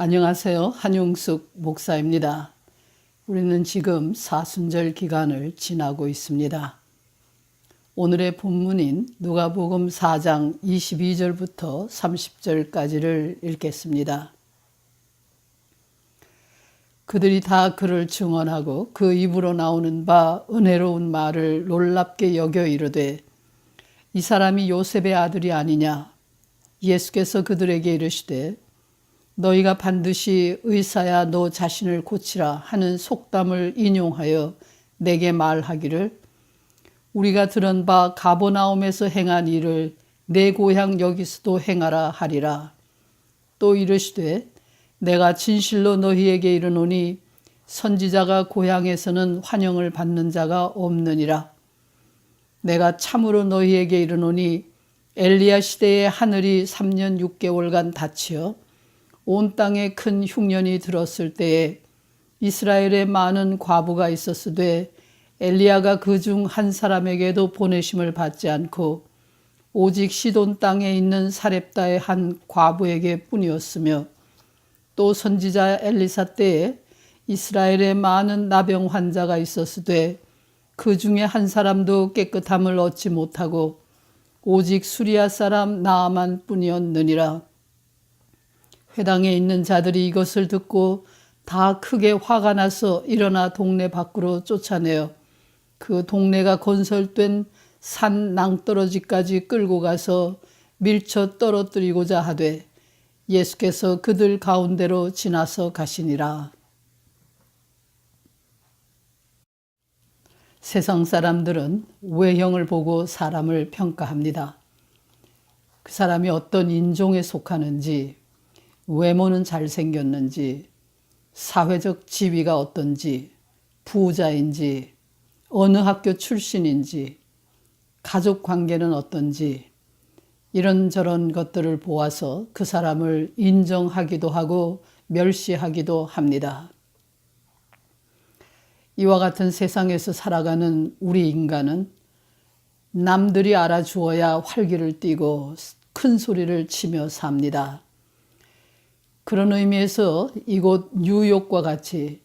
안녕하세요. 한용숙 목사입니다. 우리는 지금 사순절 기간을 지나고 있습니다. 오늘의 본문인 누가복음 4장 22절부터 30절까지를 읽겠습니다. 그들이 다 그를 증언하고 그 입으로 나오는 바 은혜로운 말을 놀랍게 여겨 이르되 이 사람이 요셉의 아들이 아니냐. 예수께서 그들에게 이르시되 너희가 반드시 의사야 너 자신을 고치라 하는 속담을 인용하여 내게 말하기를 우리가 들은 바 가버나움에서 행한 일을 내 고향 여기서도 행하라 하리라. 또 이르시되 내가 진실로 너희에게 이르노니 선지자가 고향에서는 환영을 받는 자가 없느니라. 내가 참으로 너희에게 이르노니 엘리야 시대에 하늘이 3년 6개월간 닫히어 온 땅에 큰 흉년이 들었을 때에 이스라엘에 많은 과부가 있었으되 엘리야가 그 중 한 사람에게도 보내심을 받지 않고 오직 시돈 땅에 있는 사렙다의 한 과부에게 뿐이었으며 또 선지자 엘리사 때에 이스라엘에 많은 나병 환자가 있었으되 그 중에 한 사람도 깨끗함을 얻지 못하고 오직 수리아 사람 나아만 뿐이었느니라. 회당에 있는 자들이 이것을 듣고 다 크게 화가 나서 일어나 동네 밖으로 쫓아내어 그 동네가 건설된 산 낭떠러지까지 끌고 가서 밀쳐 떨어뜨리고자 하되 예수께서 그들 가운데로 지나서 가시니라. 세상 사람들은 외형을 보고 사람을 평가합니다. 그 사람이 어떤 인종에 속하는지, 외모는 잘생겼는지, 사회적 지위가 어떤지, 부자인지, 어느 학교 출신인지, 가족 관계는 어떤지 이런저런 것들을 보아서 그 사람을 인정하기도 하고 멸시하기도 합니다. 이와 같은 세상에서 살아가는 우리 인간은 남들이 알아주어야 활기를 띠고 큰 소리를 치며 삽니다. 그런 의미에서 이곳 뉴욕과 같이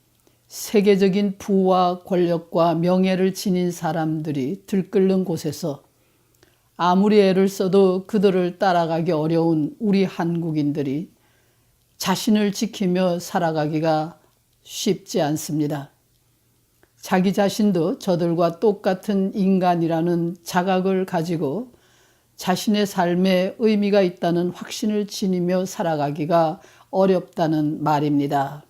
세계적인 부와 권력과 명예를 지닌 사람들이 들끓는 곳에서 아무리 애를 써도 그들을 따라가기 어려운 우리 한국인들이 자신을 지키며 살아가기가 쉽지 않습니다. 자기 자신도 저들과 똑같은 인간이라는 자각을 가지고 자신의 삶에 의미가 있다는 확신을 지니며 살아가기가 어렵다는 말입니다.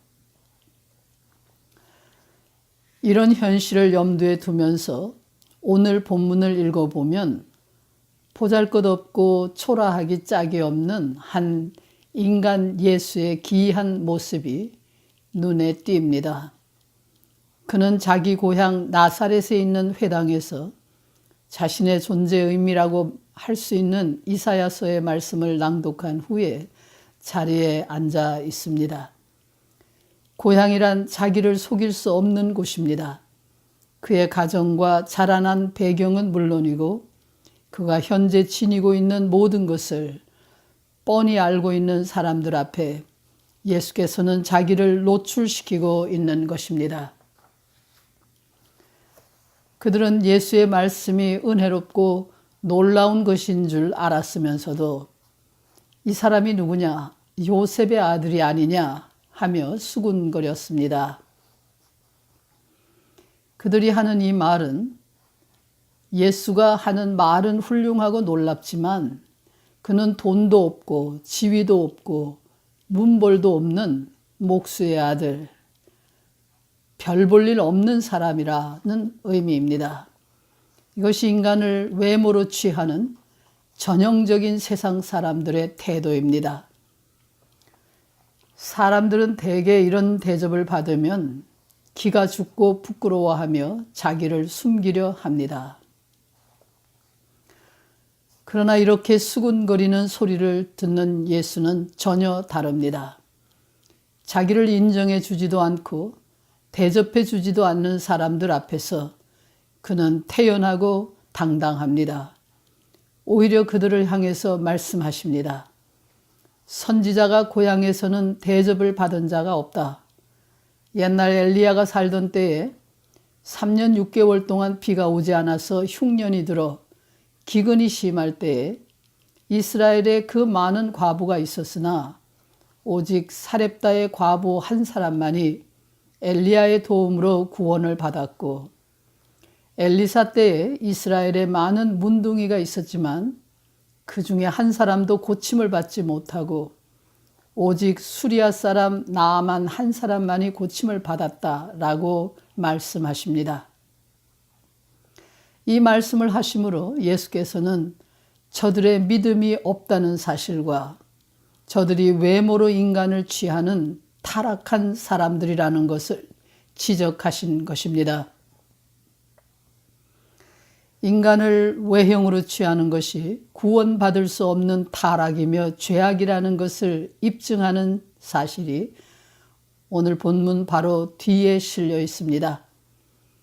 이런 현실을 염두에 두면서 오늘 본문을 읽어보면 보잘것없고 초라하기 짝이 없는 한 인간 예수의 기이한 모습이 눈에 띕니다. 그는 자기 고향 나사렛에 있는 회당에서 자신의 존재 의미라고 할 수 있는 이사야서의 말씀을 낭독한 후에 자리에 앉아 있습니다. 고향이란 자기를 속일 수 없는 곳입니다. 그의 가정과 자라난 배경은 물론이고 그가 현재 지니고 있는 모든 것을 뻔히 알고 있는 사람들 앞에 예수께서는 자기를 노출시키고 있는 것입니다. 그들은 예수의 말씀이 은혜롭고 놀라운 것인 줄 알았으면서도 이 사람이 누구냐? 요셉의 아들이 아니냐? 하며 수군거렸습니다. 그들이 하는 이 말은 예수가 하는 말은 훌륭하고 놀랍지만 그는 돈도 없고 지위도 없고 문벌도 없는 목수의 아들, 별 볼 일 없는 사람이라는 의미입니다. 이것이 인간을 외모로 취하는 전형적인 세상 사람들의 태도입니다. 사람들은 대개 이런 대접을 받으면 기가 죽고 부끄러워하며 자기를 숨기려 합니다. 그러나 이렇게 수군거리는 소리를 듣는 예수는 전혀 다릅니다. 자기를 인정해 주지도 않고 대접해 주지도 않는 사람들 앞에서 그는 태연하고 당당합니다. 오히려 그들을 향해서 말씀하십니다. 선지자가 고향에서는 대접을 받은 자가 없다. 옛날 엘리야가 살던 때에 3년 6개월 동안 비가 오지 않아서 흉년이 들어 기근이 심할 때에 이스라엘에 그 많은 과부가 있었으나 오직 사렙다의 과부 한 사람만이 엘리야의 도움으로 구원을 받았고, 엘리사 때에 이스라엘에 많은 문둥이가 있었지만 그 중에 한 사람도 고침을 받지 못하고 오직 수리아 사람 나아만 한 사람만이 고침을 받았다라고 말씀하십니다. 이 말씀을 하심으로 예수께서는 저들의 믿음이 없다는 사실과 저들이 외모로 인간을 취하는 타락한 사람들이라는 것을 지적하신 것입니다. 인간을 외형으로 취하는 것이 구원받을 수 없는 타락이며 죄악이라는 것을 입증하는 사실이 오늘 본문 바로 뒤에 실려 있습니다.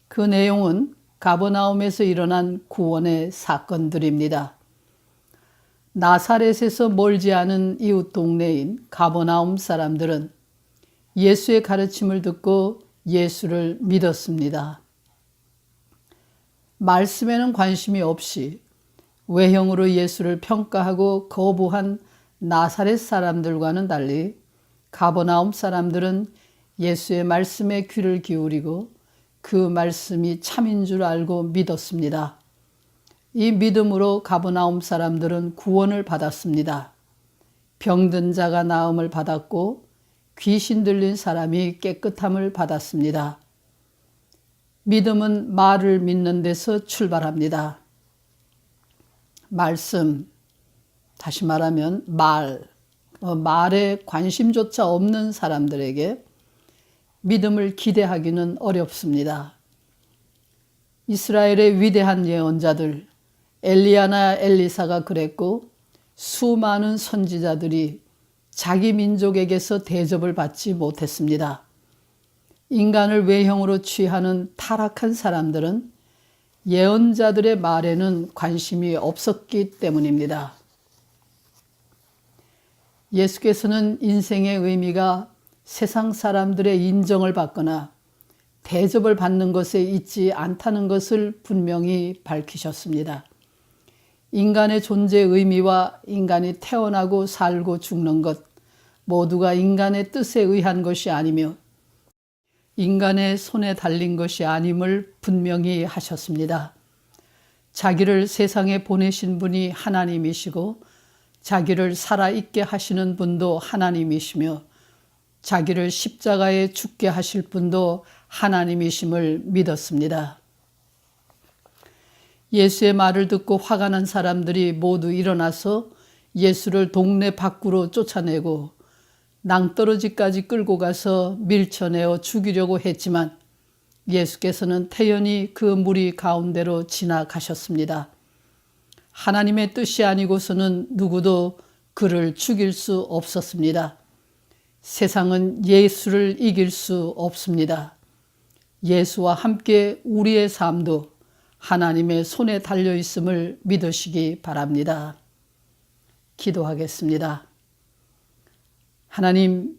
그 내용은 가버나움에서 일어난 구원의 사건들입니다. 나사렛에서 멀지 않은 이웃 동네인 가버나움 사람들은 예수의 가르침을 듣고 예수를 믿었습니다. 말씀에는 관심이 없이 외형으로 예수를 평가하고 거부한 나사렛 사람들과는 달리 가버나움 사람들은 예수의 말씀에 귀를 기울이고 그 말씀이 참인 줄 알고 믿었습니다. 이 믿음으로 가버나움 사람들은 구원을 받았습니다. 병든 자가 나음을 받았고 귀신 들린 사람이 깨끗함을 받았습니다. 믿음은 말을 믿는 데서 출발합니다. 말씀, 다시 말하면 말에 관심조차 없는 사람들에게 믿음을 기대하기는 어렵습니다. 이스라엘의 위대한 예언자들 엘리야나 엘리사가 그랬고 수많은 선지자들이 자기 민족에게서 대접을 받지 못했습니다. 인간을 외형으로 취하는 타락한 사람들은 예언자들의 말에는 관심이 없었기 때문입니다. 예수께서는 인생의 의미가 세상 사람들의 인정을 받거나 대접을 받는 것에 있지 않다는 것을 분명히 밝히셨습니다. 인간의 존재의 의미와 인간이 태어나고 살고 죽는 것 모두가 인간의 뜻에 의한 것이 아니며 인간의 손에 달린 것이 아님을 분명히 하셨습니다. 자기를 세상에 보내신 분이 하나님이시고 자기를 살아있게 하시는 분도 하나님이시며 자기를 십자가에 죽게 하실 분도 하나님이심을 믿었습니다. 예수의 말을 듣고 화가 난 사람들이 모두 일어나서 예수를 동네 밖으로 쫓아내고 낭떠러지까지 끌고 가서 밀쳐내어 죽이려고 했지만 예수께서는 태연히 그 무리 가운데로 지나가셨습니다. 하나님의 뜻이 아니고서는 누구도 그를 죽일 수 없었습니다. 세상은 예수를 이길 수 없습니다. 예수와 함께 우리의 삶도 하나님의 손에 달려 있음을 믿으시기 바랍니다. 기도하겠습니다. 하나님,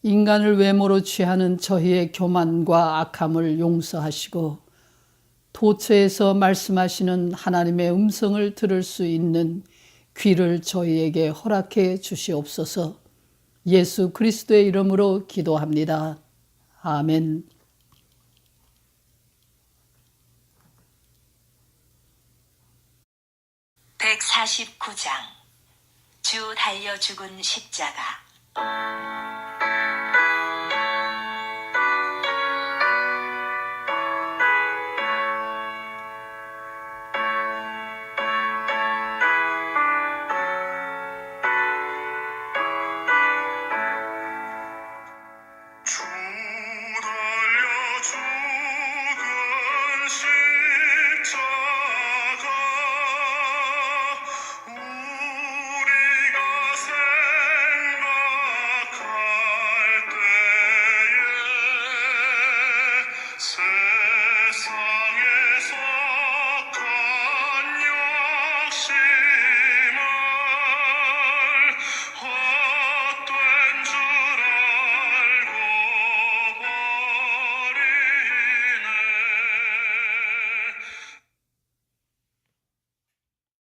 인간을 외모로 취하는 저희의 교만과 악함을 용서하시고 도처에서 말씀하시는 하나님의 음성을 들을 수 있는 귀를 저희에게 허락해 주시옵소서. 예수 그리스도의 이름으로 기도합니다. 아멘. (149장) 주 달려 죽은 십자가. 주 달려 죽은 십자가